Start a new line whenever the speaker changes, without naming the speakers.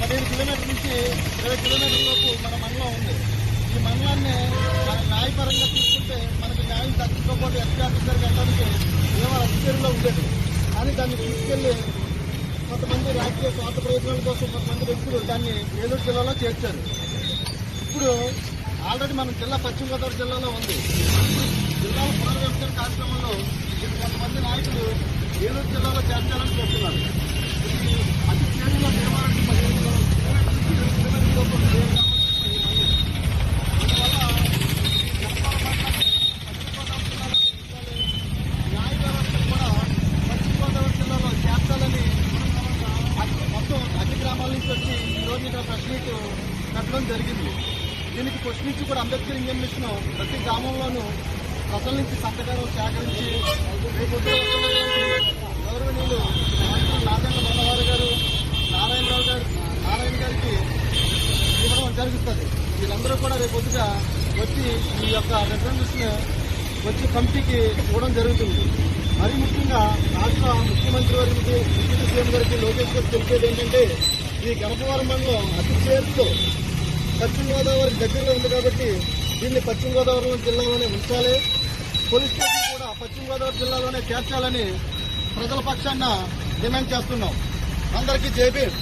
15 కిలోమీటర్ల నుంచి 20 కిలోమీటర్ల లోపు మన మండలం ఉంది. ఈ మండలాన్ని మన న్యాయపరంగా తీసుకుంటే మనకు న్యాయం దక్కించుకోకపోతే ఎస్పీ ఆఫీసర్కి వెళ్ళడానికి ఏమో అధికారుల్లో ఉండేది. కానీ దాన్ని తీసుకెళ్లి కొంతమంది రాజకీయ స్వార్థ ప్రయోజనాల కోసం కొంతమంది వ్యక్తులు దాన్ని ఏలూరు జిల్లాలో చేర్చారు. ఇప్పుడు ఆల్రెడీ మన జిల్లా పశ్చిమ గోదావరి జిల్లాలో ఉంది. జిల్లా పునర్విభజన కార్యక్రమంలో కొంతమంది నాయకులు ఏలూరు జిల్లాలో చేర్చాలని చూస్తున్నారు. అతి శ్రేణిలో నిర్మాణానికి 15 కిలోమీటర్ల న్యాయ వ్యవస్థ కూడా పశ్చిమ గోదావరి జిల్లాలో చేర్చాలని మొత్తం అన్ని గ్రామాల నుంచి వచ్చి ఈ రోజు ఇక్కడ ప్రెస్ మీట్ పెట్టడం జరిగింది. దీనికి ఫస్ట్ నుంచి కూడా అంబేద్కర్ ఇండియన్ మిషన్ ప్రతి గ్రామంలోనూ ప్రజల నుంచి సంతకాలు సేకరించి రేపు గౌరవనీయులు నారాయణ మనోహర్ గారు నారాయణ గారికి ఇవ్వడం జరుగుతుంది. వీళ్ళందరూ కూడా రేపు పొద్దుగా వచ్చి ఈ యొక్క రిప్రజెంటేషన్ వచ్చి కమిటీకి ఇవ్వడం జరుగుతుంది. మరీ ముఖ్యంగా రాష్ట్ర ముఖ్యమంత్రి వారికి డిప్యూటీ సీఎం గారికి లోకేష్ గారికి తెలిసేది ఏంటంటే ఈ గణపవరం మండలం అతి చేరుతో పశ్చిమ గోదావరి దగ్గరలో ఉంది కాబట్టి దీన్ని పశ్చిమ గోదావరి జిల్లాలోనే ఉంచాలి. పోలీస్ స్టేషన్ కూడా పశ్చిమ గోదావరి జిల్లాలోనే చేర్చాలని ప్రజల పక్షాన డిమాండ్ చేస్తున్నాం. అందరికీ జై భీమ్.